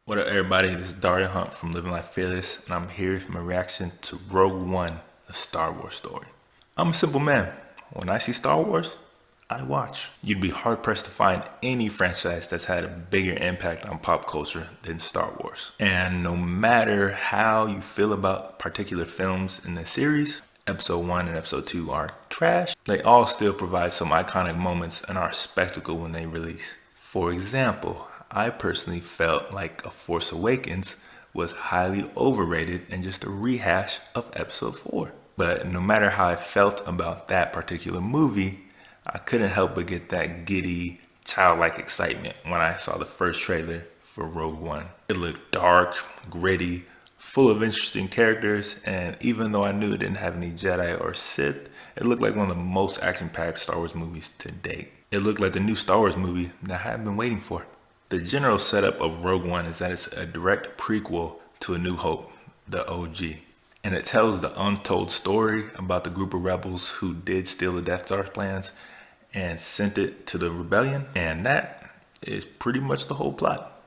What up, everybody? This is Daria Hunt from Living Life Fearless, and I'm here with my reaction to Rogue One, a Star Wars story. I'm a simple man. When I see Star Wars, I watch. You'd be hard pressed to find any franchise that's had a bigger impact on pop culture than Star Wars. And no matter how you feel about particular films in the series, Episode 1 and Episode 2 are trash. They all still provide some iconic moments and are a spectacle when they release. For example, I personally felt like A Force Awakens was highly overrated and just a rehash of Episode 4. But no matter how I felt about that particular movie, I couldn't help but get that giddy, childlike excitement when I saw the first trailer for Rogue One. It looked dark, gritty, full of interesting characters, and even though I knew it didn't have any Jedi or Sith, it looked like one of the most action-packed Star Wars movies to date. It looked like the new Star Wars movie that I have been waiting for. The general setup of Rogue One is that it's a direct prequel to A New Hope, the OG. And it tells the untold story about the group of rebels who did steal the Death Star's plans and sent it to the rebellion. And that is pretty much the whole plot.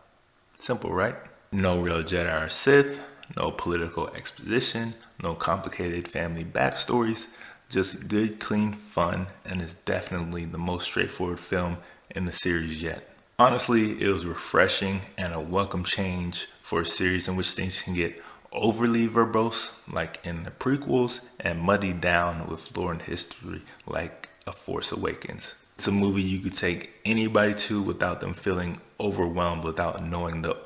Simple, right? No real Jedi or Sith, no political exposition, no complicated family backstories, just good, clean fun, and is definitely the most straightforward film in the series yet. Honestly, it was refreshing and a welcome change for a series in which things can get overly verbose, like in the prequels, and muddied down with lore and history, like A Force Awakens. It's a movie you could take anybody to without them feeling overwhelmed without knowing the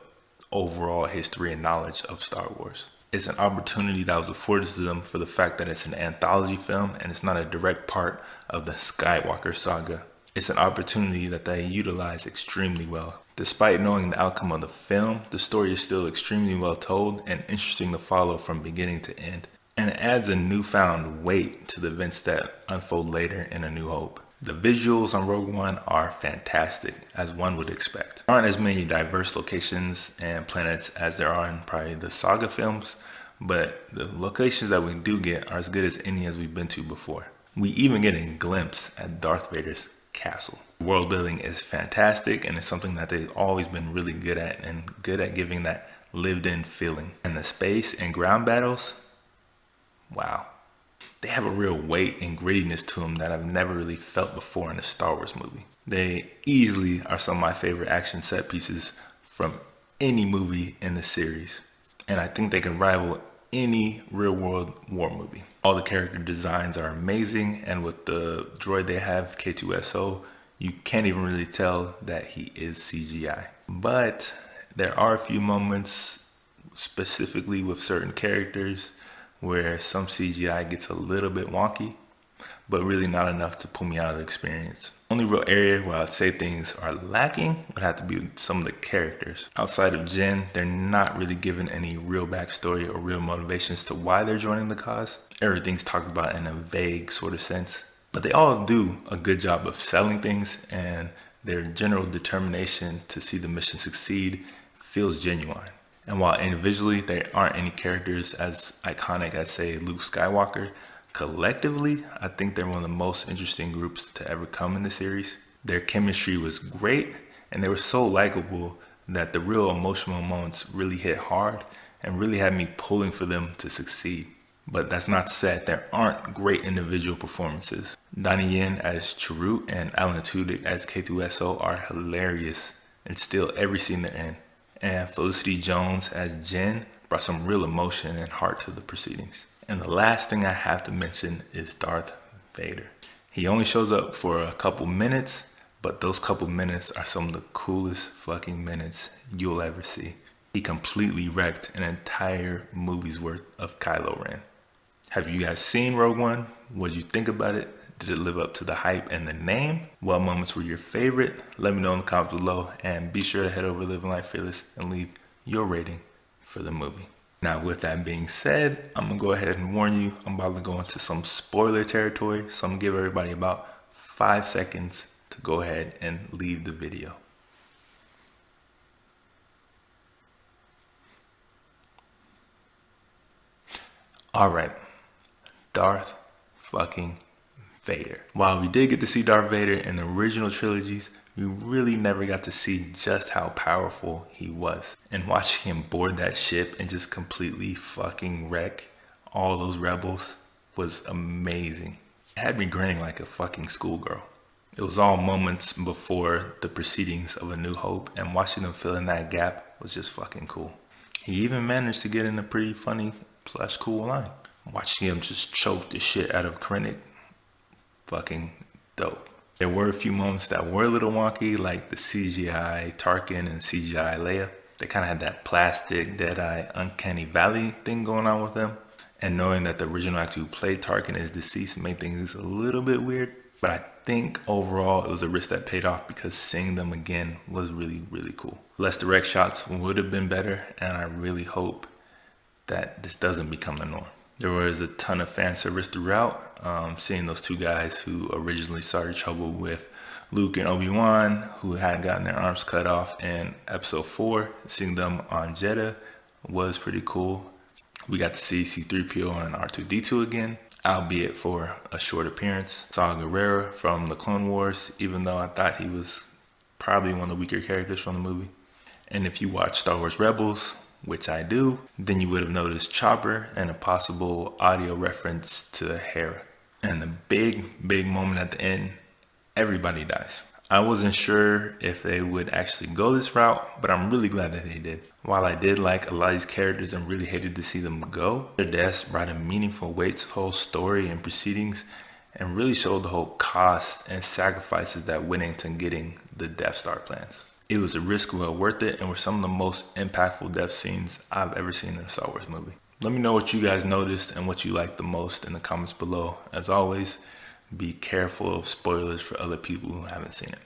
overall history and knowledge of Star Wars. It's an opportunity that was afforded to them for the fact that it's an anthology film and it's not a direct part of the Skywalker saga. It's an opportunity that they utilize extremely well. Despite knowing the outcome of the film, the story is still extremely well told and interesting to follow from beginning to end. And it adds a newfound weight to the events that unfold later in A New Hope. The visuals on Rogue One are fantastic, as one would expect. There aren't as many diverse locations and planets as there are in probably the saga films, but the locations that we do get are as good as any as we've been to before. We even get a glimpse at Darth Vader's castle. World building is fantastic, and it's something that they've always been really good at, and good at giving that lived in feeling. And the space and ground battles, wow. They have a real weight and grittiness to them that I've never really felt before in a Star Wars movie. They easily are some of my favorite action set pieces from any movie in the series. And I think they can rival any real world war movie. All the character designs are amazing, and with the droid they have, K2SO, you can't even really tell that he is CGI. But there are a few moments, specifically with certain characters, where some CGI gets a little bit wonky, but really not enough to pull me out of the experience. Only real area where I'd say things are lacking would have to be with some of the characters. Outside of Jyn, they're not really given any real backstory or real motivations to why they're joining the cause. Everything's talked about in a vague sort of sense, but they all do a good job of selling things, and their general determination to see the mission succeed feels genuine. And while individually there aren't any characters as iconic as, say, Luke Skywalker, collectively, I think they're one of the most interesting groups to ever come in the series. Their chemistry was great, and they were so likable that the real emotional moments really hit hard and really had me pulling for them to succeed. But that's not to say that there aren't great individual performances. Donnie Yen as Chirrut and Alan Tudyk as K2SO are hilarious and steal every scene they're in. And Felicity Jones as Jyn brought some real emotion and heart to the proceedings. And the last thing I have to mention is Darth Vader. He only shows up for a couple minutes, but those couple minutes are some of the coolest fucking minutes you'll ever see. He completely wrecked an entire movie's worth of Kylo Ren. Have you guys seen Rogue One? What did you think about it? Did it live up to the hype and the name? What moments were your favorite? Let me know in the comments below, and be sure to head over to Living Life Fearless and leave your rating for the movie. Now, with that being said, I'm gonna go ahead and warn you, I'm about to go into some spoiler territory, so I'm gonna give everybody about 5 seconds to go ahead and leave the video. All right, Darth fucking Vader. While we did get to see Darth Vader in the original trilogies, we really never got to see just how powerful he was. And watching him board that ship and just completely fucking wreck all those rebels was amazing. It had me grinning like a fucking schoolgirl. It was all moments before the proceedings of A New Hope, and watching them fill in that gap was just fucking cool. He even managed to get in a pretty funny / cool line. Watching him just choke the shit out of Krennic, fucking dope. There were a few moments that were a little wonky, like the CGI Tarkin and CGI Leia. They kind of had that plastic, dead-eye, uncanny valley thing going on with them. And knowing that the original actor who played Tarkin is deceased made things a little bit weird. But I think overall it was a risk that paid off because seeing them again was really, really cool. Less direct shots would have been better, and I really hope that this doesn't become the norm. There was a ton of fan service throughout. Seeing those two guys who originally started trouble with Luke and Obi-Wan, who had gotten their arms cut off in episode 4, seeing them on Jeddah was pretty cool. We got to see C-3PO and R2-D2 again, albeit for a short appearance. Saw Gerrera from the Clone Wars, even though I thought he was probably one of the weaker characters from the movie. And if you watch Star Wars Rebels, which I do, then you would have noticed Chopper and a possible audio reference to Hera. And the big moment at the end, everybody dies. I wasn't sure if they would actually go this route, but I'm really glad that they did. While I did like a lot of these characters and really hated to see them go, their deaths brought a meaningful weight to the whole story and proceedings and really showed the whole cost and sacrifices that went into getting the Death Star plans. It was a risk well worth it and were some of the most impactful death scenes I've ever seen in a Star Wars movie. Let me know what you guys noticed and what you liked the most in the comments below. As always, be careful of spoilers for other people who haven't seen it.